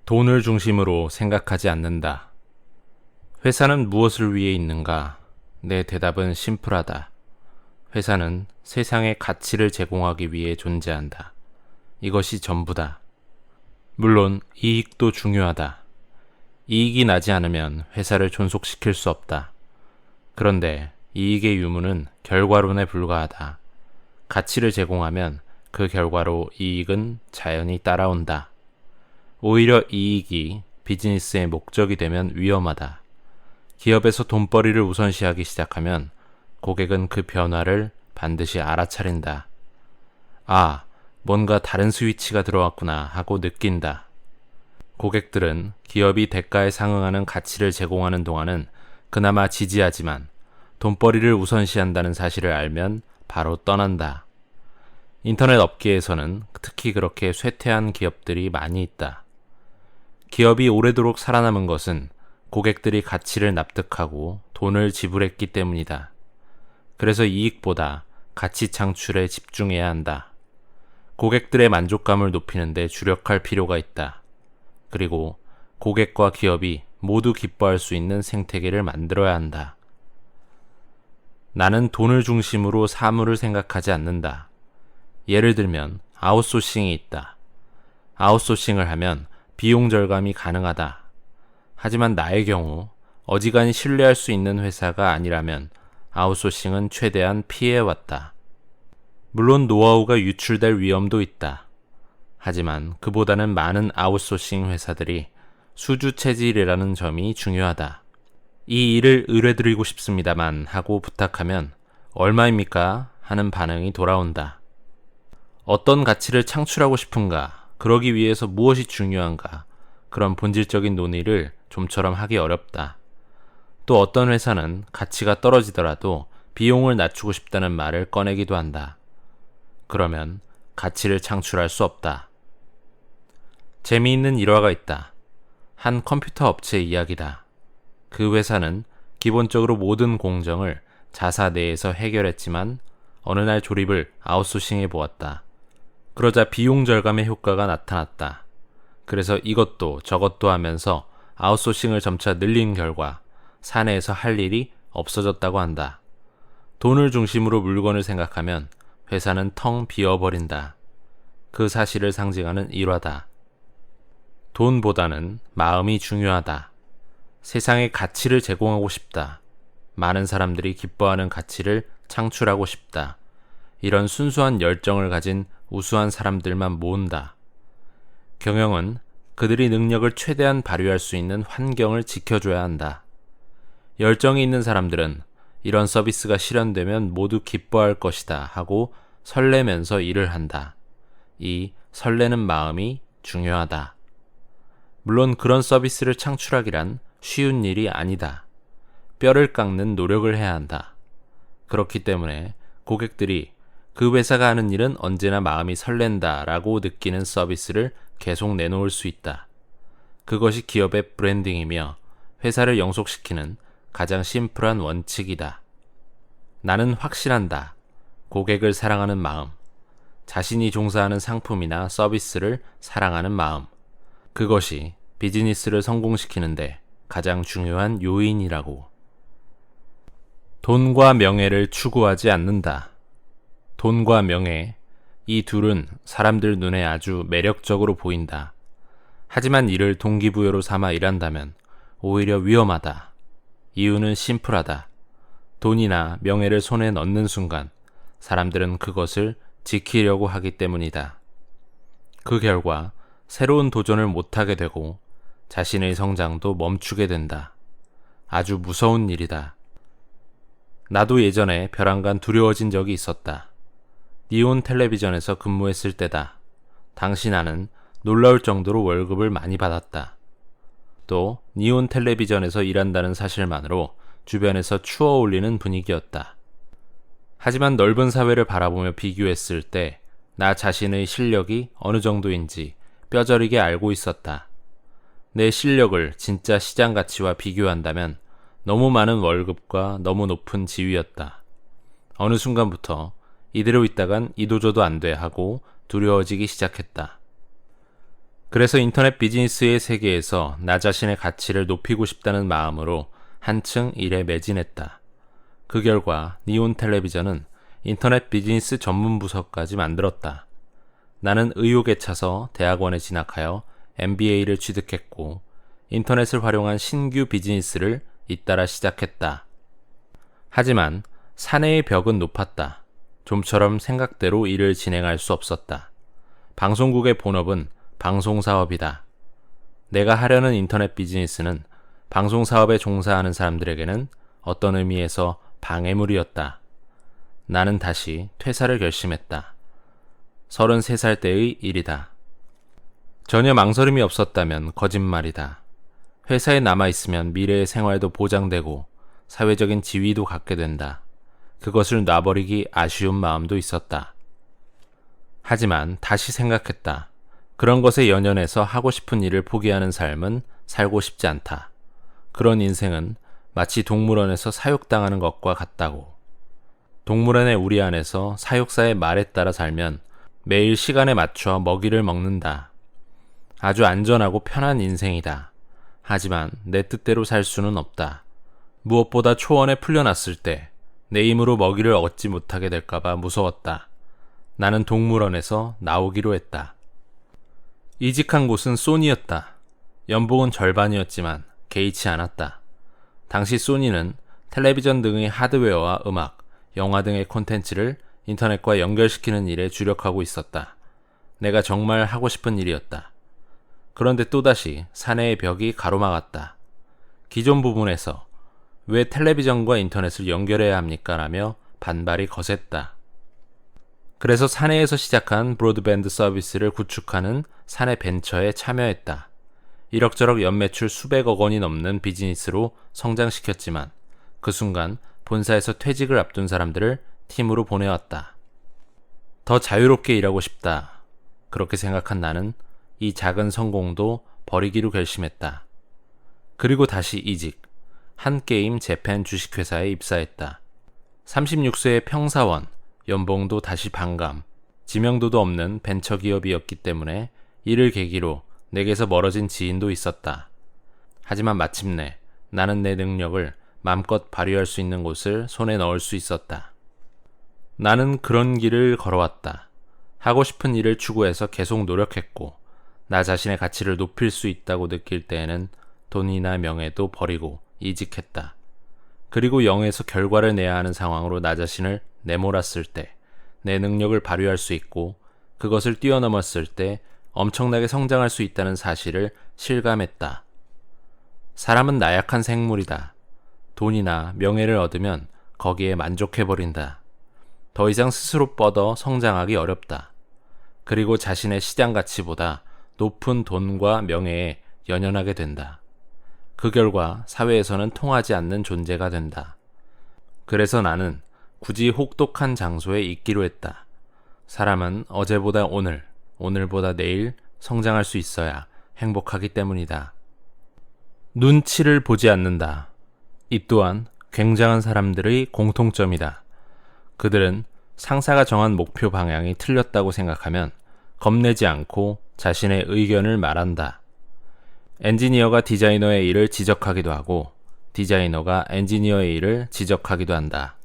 돈을 중심으로 생각하지 않는다. 회사는 무엇을 위해 있는가? 내 대답은 심플하다. 회사는 세상에 가치를 제공하기 위해 존재한다. 이것이 전부다. 물론 이익도 중요하다. 이익이 나지 않으면 회사를 존속시킬 수 없다. 그런데 이익의 유무는 결과론에 불과하다. 가치를 제공하면 그 결과로 이익은 자연히 따라온다. 오히려 이익이 비즈니스의 목적이 되면 위험하다. 기업에서 돈벌이를 우선시하기 시작하면 고객은 그 변화를 반드시 알아차린다. 아, 뭔가 다른 스위치가 들어왔구나 하고 느낀다. 고객들은 기업이 대가에 상응하는 가치를 제공하는 동안은 그나마 지지하지만 돈벌이를 우선시한다는 사실을 알면 바로 떠난다. 인터넷 업계에서는 특히 그렇게 쇠퇴한 기업들이 많이 있다. 기업이 오래도록 살아남은 것은 고객들이 가치를 납득하고 돈을 지불했기 때문이다. 그래서 이익보다 가치 창출에 집중해야 한다. 고객들의 만족감을 높이는 데 주력할 필요가 있다. 그리고 고객과 기업이 모두 기뻐할 수 있는 생태계를 만들어야 한다. 나는 돈을 중심으로 사물을 생각하지 않는다. 예를 들면 아웃소싱이 있다. 아웃소싱을 하면 비용 절감이 가능하다. 하지만 나의 경우 어지간히 신뢰할 수 있는 회사가 아니라면 아웃소싱은 최대한 피해왔다. 물론 노하우가 유출될 위험도 있다. 하지만 그보다는 많은 아웃소싱 회사들이 수주 체질이라는 점이 중요하다. 이 일을 의뢰드리고 싶습니다만 하고 부탁하면 얼마입니까? 하는 반응이 돌아온다. 어떤 가치를 창출하고 싶은가? 그러기 위해서 무엇이 중요한가? 그런 본질적인 논의를 좀처럼 하기 어렵다. 또 어떤 회사는 가치가 떨어지더라도 비용을 낮추고 싶다는 말을 꺼내기도 한다. 그러면 가치를 창출할 수 없다. 재미있는 일화가 있다. 한 컴퓨터 업체 이야기다. 그 회사는 기본적으로 모든 공정을 자사 내에서 해결했지만 어느 날 조립을 아웃소싱해 보았다. 그러자 비용 절감의 효과가 나타났다. 그래서 이것도 저것도 하면서 아웃소싱을 점차 늘린 결과 사내에서 할 일이 없어졌다고 한다. 돈을 중심으로 물건을 생각하면 회사는 텅 비어버린다. 그 사실을 상징하는 일화다. 돈보다는 마음이 중요하다. 세상에 가치를 제공하고 싶다. 많은 사람들이 기뻐하는 가치를 창출하고 싶다. 이런 순수한 열정을 가진 우수한 사람들만 모은다. 경영은 그들이 능력을 최대한 발휘할 수 있는 환경을 지켜줘야 한다. 열정이 있는 사람들은 이런 서비스가 실현되면 모두 기뻐할 것이다 하고 설레면서 일을 한다. 이 설레는 마음이 중요하다. 물론 그런 서비스를 창출하기란 쉬운 일이 아니다. 뼈를 깎는 노력을 해야 한다. 그렇기 때문에 고객들이 그 회사가 하는 일은 언제나 마음이 설렌다 라고 느끼는 서비스를 계속 내놓을 수 있다. 그것이 기업의 브랜딩이며 회사를 영속시키는 가장 심플한 원칙이다. 나는 확신한다. 고객을 사랑하는 마음, 자신이 종사하는 상품이나 서비스를 사랑하는 마음, 그것이 비즈니스를 성공시키는데 가장 중요한 요인이라고. 돈과 명예를 추구하지 않는다. 돈과 명예, 이 둘은 사람들 눈에 아주 매력적으로 보인다. 하지만 이를 동기부여로 삼아 일한다면 오히려 위험하다. 이유는 심플하다. 돈이나 명예를 손에 넣는 순간 사람들은 그것을 지키려고 하기 때문이다. 그 결과 새로운 도전을 못하게 되고 자신의 성장도 멈추게 된다. 아주 무서운 일이다. 나도 예전에 벼랑간 두려워진 적이 있었다. 니온 텔레비전에서 근무했을 때다. 당시 나는 놀라울 정도로 월급을 많이 받았다. 또 니온 텔레비전에서 일한다는 사실만으로 주변에서 추어올리는 분위기였다. 하지만 넓은 사회를 바라보며 비교했을 때 나 자신의 실력이 어느 정도인지 뼈저리게 알고 있었다. 내 실력을 진짜 시장 가치와 비교한다면 너무 많은 월급과 너무 높은 지위였다. 어느 순간부터 이대로 있다간 이도저도 안 돼 하고 두려워지기 시작했다. 그래서 인터넷 비즈니스의 세계에서 나 자신의 가치를 높이고 싶다는 마음으로 한층 일에 매진했다. 그 결과 니온 텔레비전은 인터넷 비즈니스 전문 부서까지 만들었다. 나는 의욕에 차서 대학원에 진학하여 MBA를 취득했고 인터넷을 활용한 신규 비즈니스를 잇따라 시작했다. 하지만 사내의 벽은 높았다. 좀처럼 생각대로 일을 진행할 수 없었다. 방송국의 본업은 방송사업이다. 내가 하려는 인터넷 비즈니스는 방송사업에 종사하는 사람들에게는 어떤 의미에서 방해물이었다. 나는 다시 퇴사를 결심했다. 33살 때의 일이다. 전혀 망설임이 없었다면 거짓말이다. 회사에 남아있으면 미래의 생활도 보장되고 사회적인 지위도 갖게 된다. 그것을 놔버리기 아쉬운 마음도 있었다. 하지만 다시 생각했다. 그런 것에 연연해서 하고 싶은 일을 포기하는 삶은 살고 싶지 않다. 그런 인생은 마치 동물원에서 사육당하는 것과 같다고. 동물원의 우리 안에서 사육사의 말에 따라 살면 매일 시간에 맞춰 먹이를 먹는다. 아주 안전하고 편한 인생이다. 하지만 내 뜻대로 살 수는 없다. 무엇보다 초원에 풀려났을 때 내 힘으로 먹이를 얻지 못하게 될까봐 무서웠다. 나는 동물원에서 나오기로 했다. 이직한 곳은 소니였다. 연봉은 절반이었지만 개의치 않았다. 당시 소니는 텔레비전 등의 하드웨어와 음악, 영화 등의 콘텐츠를 인터넷과 연결시키는 일에 주력하고 있었다. 내가 정말 하고 싶은 일이었다. 그런데 또다시 사내의 벽이 가로막았다. 기존 부분에서 왜 텔레비전과 인터넷을 연결해야 합니까? 라며 반발이 거셌다. 그래서 사내에서 시작한 브로드밴드 서비스를 구축하는 사내 벤처에 참여했다. 이럭저럭 연매출 수백억 원이 넘는 비즈니스로 성장시켰지만 그 순간 본사에서 퇴직을 앞둔 사람들을 팀으로 보내왔다. 더 자유롭게 일하고 싶다. 그렇게 생각한 나는 이 작은 성공도 버리기로 결심했다. 그리고 다시 이직. 한게임 재팬 주식회사에 입사했다. 36세의 평사원, 연봉도 다시 반감, 지명도도 없는 벤처기업이었기 때문에 이를 계기로 내게서 멀어진 지인도 있었다. 하지만 마침내 나는 내 능력을 마음껏 발휘할 수 있는 곳을 손에 넣을 수 있었다. 나는 그런 길을 걸어왔다. 하고 싶은 일을 추구해서 계속 노력했고 나 자신의 가치를 높일 수 있다고 느낄 때에는 돈이나 명예도 버리고 이직했다. 그리고 0에서 결과를 내야 하는 상황으로 나 자신을 내몰았을 때 내 능력을 발휘할 수 있고 그것을 뛰어넘었을 때 엄청나게 성장할 수 있다는 사실을 실감했다. 사람은 나약한 생물이다. 돈이나 명예를 얻으면 거기에 만족해버린다. 더 이상 스스로 뻗어 성장하기 어렵다. 그리고 자신의 시장 가치보다 높은 돈과 명예에 연연하게 된다. 그 결과 사회에서는 통하지 않는 존재가 된다. 그래서 나는 굳이 혹독한 장소에 있기로 했다. 사람은 어제보다 오늘, 오늘보다 내일 성장할 수 있어야 행복하기 때문이다. 눈치를 보지 않는다. 이 또한 굉장한 사람들의 공통점이다. 그들은 상사가 정한 목표 방향이 틀렸다고 생각하면 겁내지 않고 자신의 의견을 말한다. 엔지니어가 디자이너의 일을 지적하기도 하고 디자이너가 엔지니어의 일을 지적하기도 한다.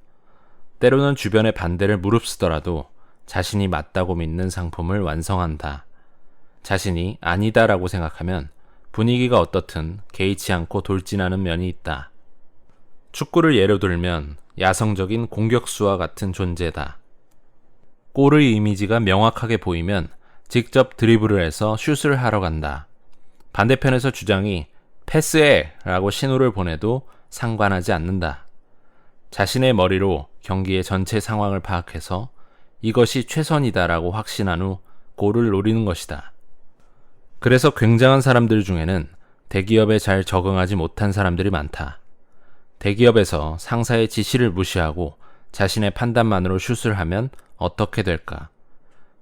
때로는 주변의 반대를 무릅쓰더라도 자신이 맞다고 믿는 상품을 완성한다. 자신이 아니다라고 생각하면 분위기가 어떻든 개의치 않고 돌진하는 면이 있다. 축구를 예로 들면 야성적인 공격수와 같은 존재다. 골의 이미지가 명확하게 보이면 직접 드리블을 해서 슛을 하러 간다. 반대편에서 주장이 패스해! 라고 신호를 보내도 상관하지 않는다. 자신의 머리로 경기의 전체 상황을 파악해서 이것이 최선이다라고 확신한 후 골을 노리는 것이다. 그래서 굉장한 사람들 중에는 대기업에 잘 적응하지 못한 사람들이 많다. 대기업에서 상사의 지시를 무시하고 자신의 판단만으로 슛을 하면 어떻게 될까?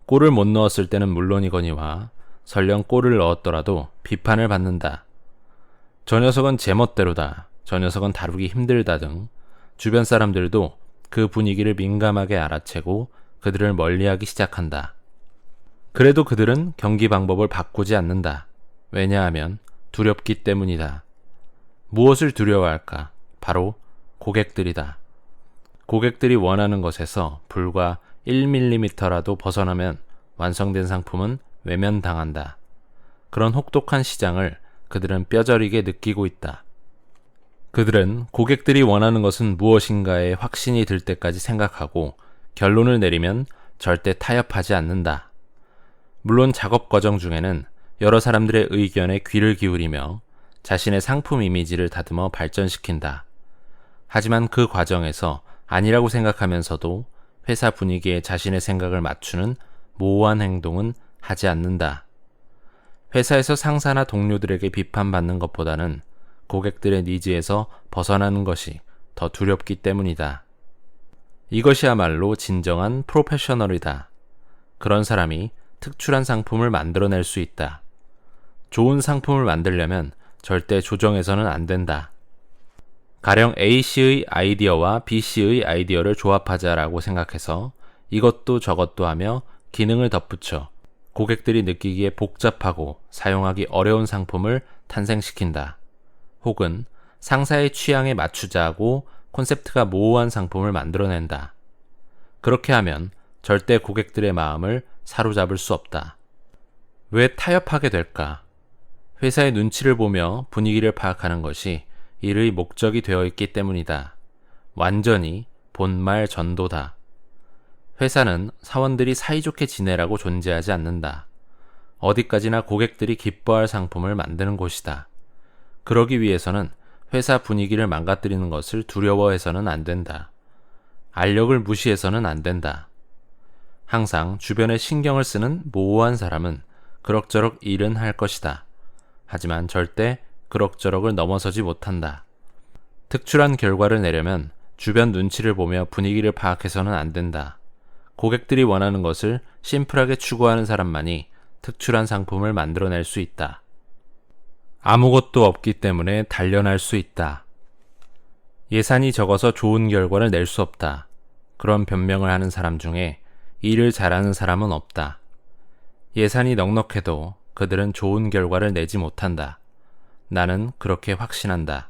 골을 못 넣었을 때는 물론이거니와 설령 골을 넣었더라도 비판을 받는다. 저 녀석은 제멋대로다. 저 녀석은 다루기 힘들다 등 주변 사람들도 그 분위기를 민감하게 알아채고 그들을 멀리하기 시작한다. 그래도 그들은 경기 방법을 바꾸지 않는다. 왜냐하면 두렵기 때문이다. 무엇을 두려워할까? 바로 고객들이다. 고객들이 원하는 것에서 불과 1mm라도 벗어나면 완성된 상품은 외면당한다. 그런 혹독한 시장을 그들은 뼈저리게 느끼고 있다. 그들은 고객들이 원하는 것은 무엇인가에 확신이 들 때까지 생각하고 결론을 내리면 절대 타협하지 않는다. 물론 작업 과정 중에는 여러 사람들의 의견에 귀를 기울이며 자신의 상품 이미지를 다듬어 발전시킨다. 하지만 그 과정에서 아니라고 생각하면서도 회사 분위기에 자신의 생각을 맞추는 모호한 행동은 하지 않는다. 회사에서 상사나 동료들에게 비판받는 것보다는 고객들의 니즈에서 벗어나는 것이 더 두렵기 때문이다. 이것이야말로 진정한 프로페셔널이다. 그런 사람이 특출한 상품을 만들어낼 수 있다. 좋은 상품을 만들려면 절대 조정해서는 안 된다. 가령 A씨의 아이디어와 B씨의 아이디어를 조합하자라고 생각해서 이것도 저것도 하며 기능을 덧붙여 고객들이 느끼기에 복잡하고 사용하기 어려운 상품을 탄생시킨다. 혹은 상사의 취향에 맞추자 하고 콘셉트가 모호한 상품을 만들어낸다. 그렇게 하면 절대 고객들의 마음을 사로잡을 수 없다. 왜 타협하게 될까? 회사의 눈치를 보며 분위기를 파악하는 것이 일의 목적이 되어 있기 때문이다. 완전히 본말 전도다. 회사는 사원들이 사이좋게 지내라고 존재하지 않는다. 어디까지나 고객들이 기뻐할 상품을 만드는 곳이다. 그러기 위해서는 회사 분위기를 망가뜨리는 것을 두려워해서는 안 된다. 알력을 무시해서는 안 된다. 항상 주변에 신경을 쓰는 모호한 사람은 그럭저럭 일은 할 것이다. 하지만 절대 그럭저럭을 넘어서지 못한다. 특출한 결과를 내려면 주변 눈치를 보며 분위기를 파악해서는 안 된다. 고객들이 원하는 것을 심플하게 추구하는 사람만이 특출한 상품을 만들어낼 수 있다. 아무것도 없기 때문에 단련할 수 있다. 예산이 적어서 좋은 결과를 낼 수 없다. 그런 변명을 하는 사람 중에 일을 잘하는 사람은 없다. 예산이 넉넉해도 그들은 좋은 결과를 내지 못한다. 나는 그렇게 확신한다.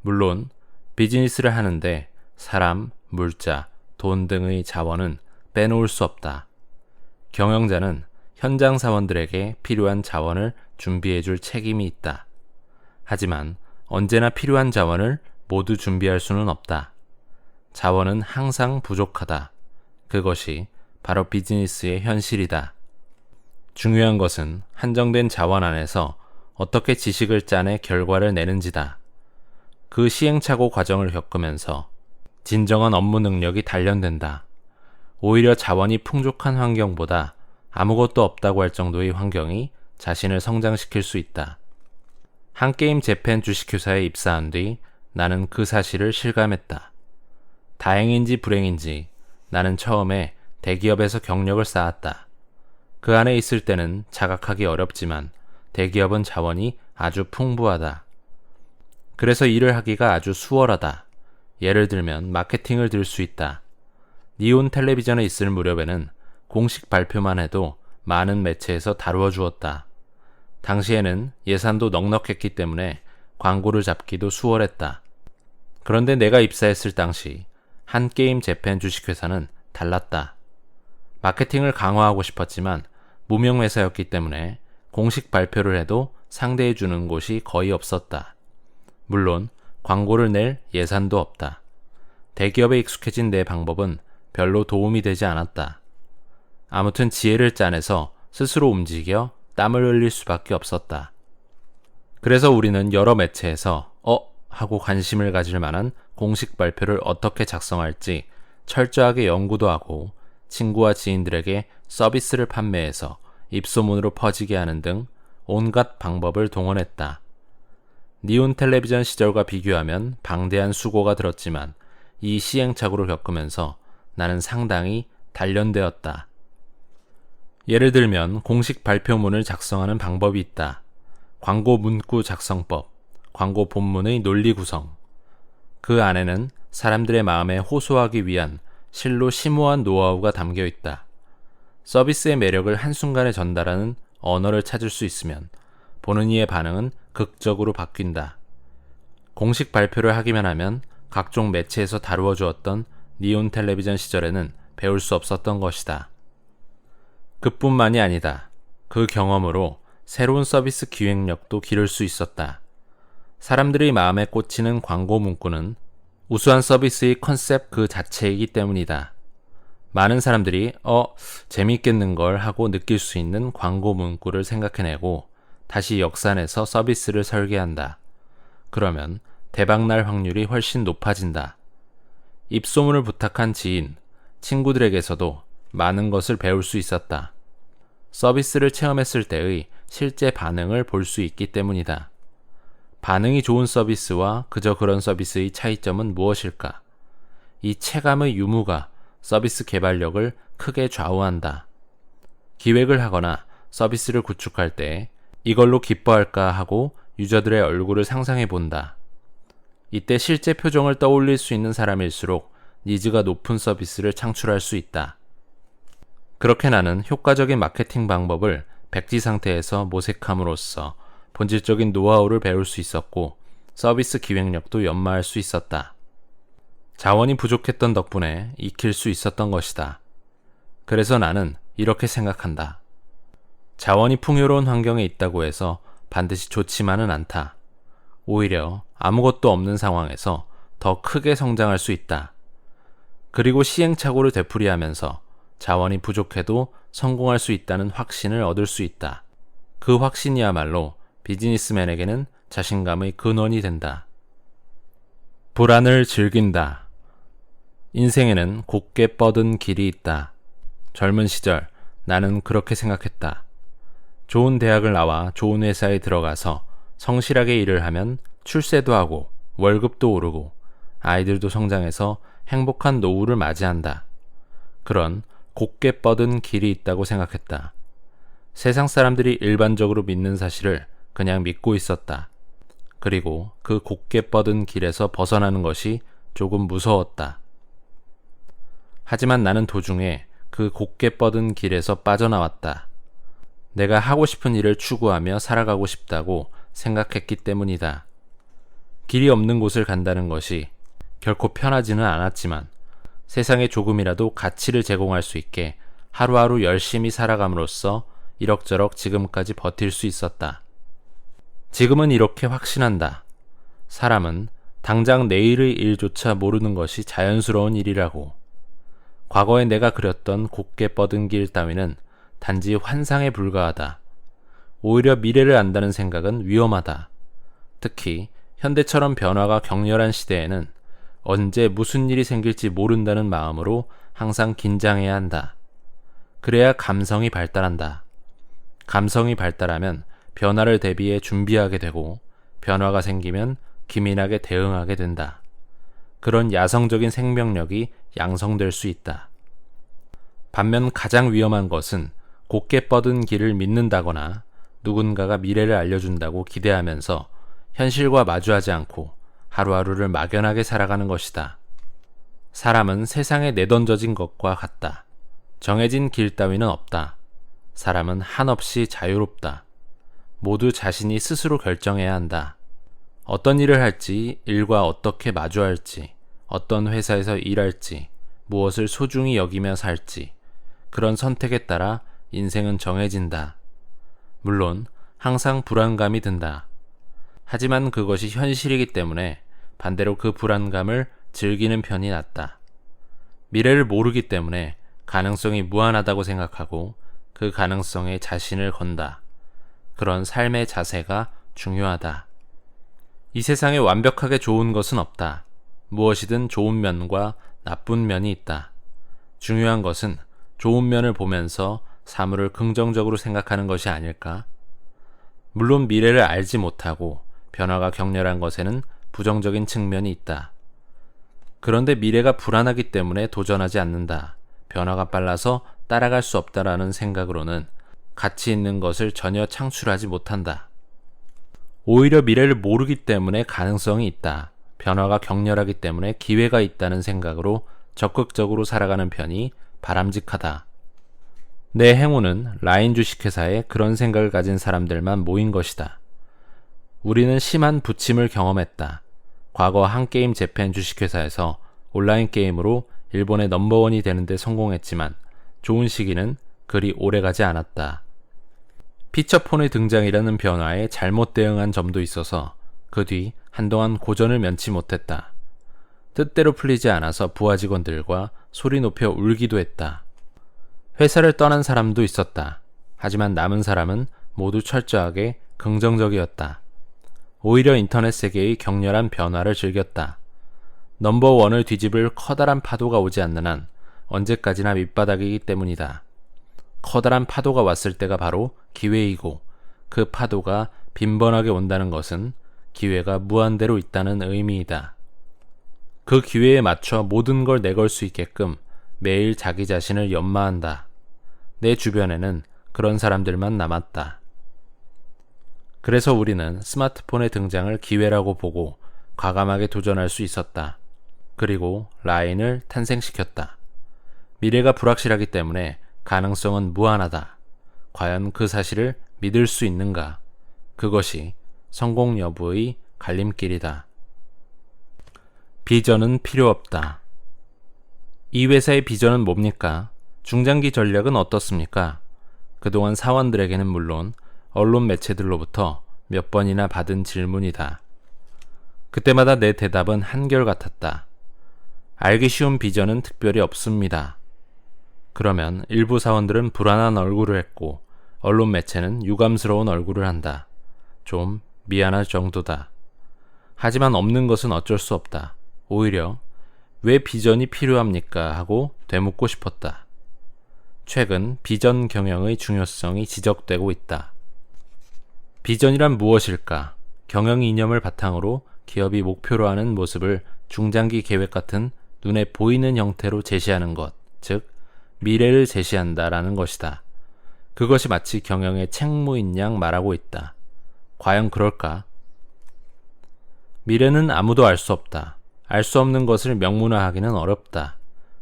물론 비즈니스를 하는데 사람, 물자, 돈 등의 자원은 빼놓을 수 없다. 경영자는 현장 사원들에게 필요한 자원을 준비해줄 책임이 있다. 하지만 언제나 필요한 자원을 모두 준비할 수는 없다. 자원은 항상 부족하다. 그것이 바로 비즈니스의 현실이다. 중요한 것은 한정된 자원 안에서 어떻게 지식을 짜내 결과를 내는지다. 그 시행착오 과정을 겪으면서 진정한 업무 능력이 단련된다. 오히려 자원이 풍족한 환경보다 아무것도 없다고 할 정도의 환경이 자신을 성장시킬 수 있다. 한게임 재팬 주식회사에 입사한 뒤 나는 그 사실을 실감했다. 다행인지 불행인지 나는 처음에 대기업에서 경력을 쌓았다. 그 안에 있을 때는 자각하기 어렵지만 대기업은 자원이 아주 풍부하다. 그래서 일을 하기가 아주 수월하다. 예를 들면 마케팅을 들 수 있다. 니온 텔레비전에 있을 무렵에는 공식 발표만 해도 많은 매체에서 다루어 주었다. 당시에는 예산도 넉넉했기 때문에 광고를 잡기도 수월했다. 그런데 내가 입사했을 당시 한게임 재팬 주식회사는 달랐다. 마케팅을 강화하고 싶었지만 무명 회사였기 때문에 공식 발표를 해도 상대해 주는 곳이 거의 없었다. 물론 광고를 낼 예산도 없다. 대기업에 익숙해진 내 방법은 별로 도움이 되지 않았다. 아무튼 지혜를 짜내서 스스로 움직여 땀을 흘릴 수밖에 없었다. 그래서 우리는 여러 매체에서 하고 관심을 가질 만한 공식 발표를 어떻게 작성할지 철저하게 연구도 하고 친구와 지인들에게 서비스를 판매해서 입소문으로 퍼지게 하는 등 온갖 방법을 동원했다. 니온 텔레비전 시절과 비교하면 방대한 수고가 들었지만 이 시행착오를 겪으면서 나는 상당히 단련되었다. 예를 들면 공식 발표문을 작성하는 방법이 있다. 광고 문구 작성법, 광고 본문의 논리 구성. 그 안에는 사람들의 마음에 호소하기 위한 실로 심오한 노하우가 담겨 있다. 서비스의 매력을 한순간에 전달하는 언어를 찾을 수 있으면 보는 이의 반응은 극적으로 바뀐다. 공식 발표를 하기만 하면 각종 매체에서 다루어 주었던 니온 텔레비전 시절에는 배울 수 없었던 것이다. 그뿐만이 아니다. 그 경험으로 새로운 서비스 기획력도 기를 수 있었다. 사람들이 마음에 꽂히는 광고 문구는 우수한 서비스의 컨셉 그 자체이기 때문이다. 많은 사람들이 재미있겠는걸 하고 느낄 수 있는 광고 문구를 생각해내고 다시 역산해서 서비스를 설계한다. 그러면 대박날 확률이 훨씬 높아진다. 입소문을 부탁한 지인, 친구들에게서도 많은 것을 배울 수 있었다. 서비스를 체험했을 때의 실제 반응을 볼 수 있기 때문이다. 반응이 좋은 서비스와 그저 그런 서비스의 차이점은 무엇일까? 이 체감의 유무가 서비스 개발력을 크게 좌우한다. 기획을 하거나 서비스를 구축할 때 이걸로 기뻐할까 하고 유저들의 얼굴을 상상해 본다. 이때 실제 표정을 떠올릴 수 있는 사람일수록 니즈가 높은 서비스를 창출할 수 있다. 그렇게 나는 효과적인 마케팅 방법을 백지 상태에서 모색함으로써 본질적인 노하우를 배울 수 있었고 서비스 기획력도 연마할 수 있었다. 자원이 부족했던 덕분에 익힐 수 있었던 것이다. 그래서 나는 이렇게 생각한다. 자원이 풍요로운 환경에 있다고 해서 반드시 좋지만은 않다. 오히려 아무것도 없는 상황에서 더 크게 성장할 수 있다. 그리고 시행착오를 되풀이하면서 자원이 부족해도 성공할 수 있다는 확신을 얻을 수 있다. 그 확신이야말로 비즈니스맨에게는 자신감의 근원이 된다. 불안을 즐긴다. 인생에는 곧게 뻗은 길이 있다. 젊은 시절 나는 그렇게 생각했다. 좋은 대학을 나와 좋은 회사에 들어가서 성실하게 일을 하면 출세도 하고 월급도 오르고 아이들도 성장해서 행복한 노후를 맞이한다. 그런 곧게 뻗은 길이 있다고 생각했다. 세상 사람들이 일반적으로 믿는 사실을 그냥 믿고 있었다. 그리고 그 곧게 뻗은 길에서 벗어나는 것이 조금 무서웠다. 하지만 나는 도중에 그 곧게 뻗은 길에서 빠져나왔다. 내가 하고 싶은 일을 추구하며 살아가고 싶다고 생각했기 때문이다. 길이 없는 곳을 간다는 것이 결코 편하지는 않았지만 세상에 조금이라도 가치를 제공할 수 있게 하루하루 열심히 살아감으로써 이럭저럭 지금까지 버틸 수 있었다. 지금은 이렇게 확신한다. 사람은 당장 내일의 일조차 모르는 것이 자연스러운 일이라고. 과거에 내가 그렸던 곧게 뻗은 길 따위는 단지 환상에 불과하다. 오히려 미래를 안다는 생각은 위험하다. 특히 현대처럼 변화가 격렬한 시대에는 언제 무슨 일이 생길지 모른다는 마음으로 항상 긴장해야 한다. 그래야 감성이 발달한다. 감성이 발달하면 변화를 대비해 준비하게 되고 변화가 생기면 기민하게 대응하게 된다. 그런 야성적인 생명력이 양성될 수 있다. 반면 가장 위험한 것은 곧게 뻗은 길을 믿는다거나 누군가가 미래를 알려준다고 기대하면서 현실과 마주하지 않고 하루하루를 막연하게 살아가는 것이다. 사람은 세상에 내던져진 것과 같다. 정해진 길 따위는 없다. 사람은 한없이 자유롭다. 모두 자신이 스스로 결정해야 한다. 어떤 일을 할지, 일과 어떻게 마주할지, 어떤 회사에서 일할지, 무엇을 소중히 여기며 살지, 그런 선택에 따라 인생은 정해진다. 물론 항상 불안감이 든다. 하지만 그것이 현실이기 때문에 반대로 그 불안감을 즐기는 편이 낫다. 미래를 모르기 때문에 가능성이 무한하다고 생각하고 그 가능성에 자신을 건다. 그런 삶의 자세가 중요하다. 이 세상에 완벽하게 좋은 것은 없다. 무엇이든 좋은 면과 나쁜 면이 있다. 중요한 것은 좋은 면을 보면서 사물을 긍정적으로 생각하는 것이 아닐까? 물론 미래를 알지 못하고 변화가 격렬한 것에는 부정적인 측면이 있다. 그런데 미래가 불안하기 때문에 도전하지 않는다. 변화가 빨라서 따라갈 수 없다라는 생각으로는 가치 있는 것을 전혀 창출하지 못한다. 오히려 미래를 모르기 때문에 가능성이 있다. 변화가 격렬하기 때문에 기회가 있다는 생각으로 적극적으로 살아가는 편이 바람직하다. 내 행운은 라인 주식회사에 그런 생각을 가진 사람들만 모인 것이다. 우리는 심한 부침을 경험했다. 과거 한게임 재팬 주식회사에서 온라인 게임으로 일본의 넘버원이 되는데 성공했지만 좋은 시기는 그리 오래가지 않았다. 피처폰의 등장이라는 변화에 잘못 대응한 점도 있어서 그 뒤 한동안 고전을 면치 못했다. 뜻대로 풀리지 않아서 부하 직원들과 소리 높여 울기도 했다. 회사를 떠난 사람도 있었다. 하지만 남은 사람은 모두 철저하게 긍정적이었다. 오히려 인터넷 세계의 격렬한 변화를 즐겼다. 넘버원을 뒤집을 커다란 파도가 오지 않는 한 언제까지나 밑바닥이기 때문이다. 커다란 파도가 왔을 때가 바로 기회이고 그 파도가 빈번하게 온다는 것은 기회가 무한대로 있다는 의미이다. 그 기회에 맞춰 모든 걸 내걸 수 있게끔 매일 자기 자신을 연마한다. 내 주변에는 그런 사람들만 남았다. 그래서 우리는 스마트폰의 등장을 기회라고 보고 과감하게 도전할 수 있었다. 그리고 라인을 탄생시켰다. 미래가 불확실하기 때문에 가능성은 무한하다. 과연 그 사실을 믿을 수 있는가? 그것이 성공 여부의 갈림길이다. 비전은 필요 없다. 이 회사의 비전은 뭡니까? 중장기 전략은 어떻습니까? 그동안 사원들에게는 물론 언론 매체들로부터 몇 번이나 받은 질문이다. 그때마다 내 대답은 한결같았다. 알기 쉬운 비전은 특별히 없습니다. 그러면 일부 사원들은 불안한 얼굴을 했고 언론 매체는 유감스러운 얼굴을 한다. 좀 미안할 정도다. 하지만 없는 것은 어쩔 수 없다. 오히려 왜 비전이 필요합니까? 하고 되묻고 싶었다. 최근 비전 경영의 중요성이 지적되고 있다. 비전이란 무엇일까? 경영 이념을 바탕으로 기업이 목표로 하는 모습을 중장기 계획 같은 눈에 보이는 형태로 제시하는 것, 즉 미래를 제시한다라는 것이다. 그것이 마치 경영의 책무인 양 말하고 있다. 과연 그럴까? 미래는 아무도 알 수 없다. 알 수 없는 것을 명문화하기는 어렵다.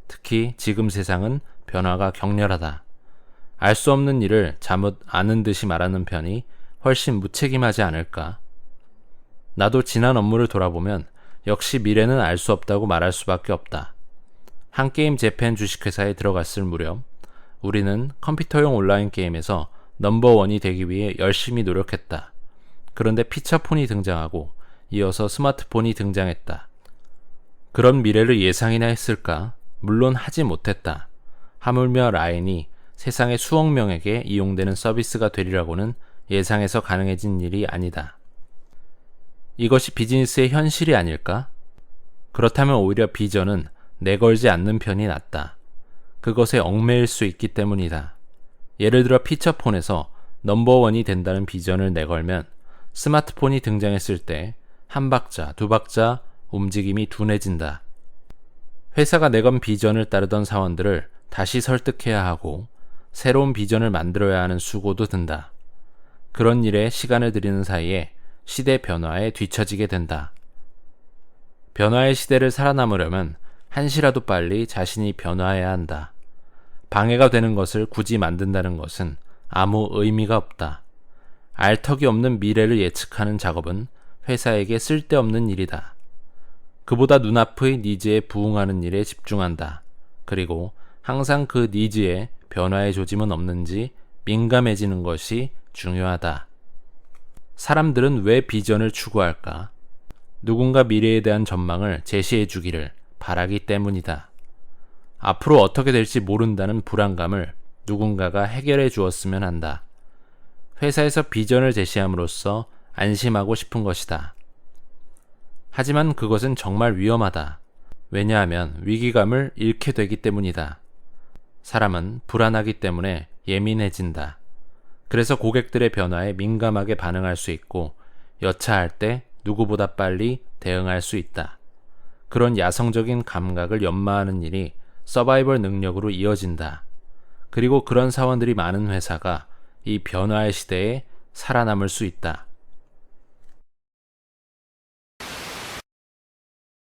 특히 지금 세상은 변화가 격렬하다. 알 수 없는 일을 잘못 아는 듯이 말하는 편이 훨씬 무책임하지 않을까? 나도 지난 업무를 돌아보면 역시 미래는 알 수 없다고 말할 수밖에 없다. 한게임 재팬 주식회사에 들어갔을 무렵 우리는 컴퓨터용 온라인 게임에서 넘버원이 되기 위해 열심히 노력했다. 그런데 피처폰이 등장하고 이어서 스마트폰이 등장했다. 그런 미래를 예상이나 했을까? 물론 하지 못했다. 하물며 라인이 세상의 수억 명에게 이용되는 서비스가 되리라고는 예상해서 가능해진 일이 아니다. 이것이 비즈니스의 현실이 아닐까? 그렇다면 오히려 비전은 내걸지 않는 편이 낫다. 그것에 얽매일 수 있기 때문이다. 예를 들어 피처폰에서 넘버원이 된다는 비전을 내걸면 스마트폰이 등장했을 때 한 박자, 두 박자 움직임이 둔해진다. 회사가 내건 비전을 따르던 사원들을 다시 설득해야 하고 새로운 비전을 만들어야 하는 수고도 든다. 그런 일에 시간을 들이는 사이에 시대 변화에 뒤처지게 된다. 변화의 시대를 살아남으려면 한시라도 빨리 자신이 변화해야 한다. 방해가 되는 것을 굳이 만든다는 것은 아무 의미가 없다. 알턱이 없는 미래를 예측하는 작업은 회사에게 쓸데없는 일이다. 그보다 눈앞의 니즈에 부응하는 일에 집중한다. 그리고 항상 그 니즈에 변화의 조짐은 없는지 민감해지는 것이 중요하다. 사람들은 왜 비전을 추구할까? 누군가 미래에 대한 전망을 제시해 주기를 바라기 때문이다. 앞으로 어떻게 될지 모른다는 불안감을 누군가가 해결해 주었으면 한다. 회사에서 비전을 제시함으로써 안심하고 싶은 것이다. 하지만 그것은 정말 위험하다. 왜냐하면 위기감을 잃게 되기 때문이다. 사람은 불안하기 때문에 예민해진다. 그래서 고객들의 변화에 민감하게 반응할 수 있고 여차할 때 누구보다 빨리 대응할 수 있다. 그런 야성적인 감각을 연마하는 일이 서바이벌 능력으로 이어진다. 그리고 그런 사원들이 많은 회사가 이 변화의 시대에 살아남을 수 있다.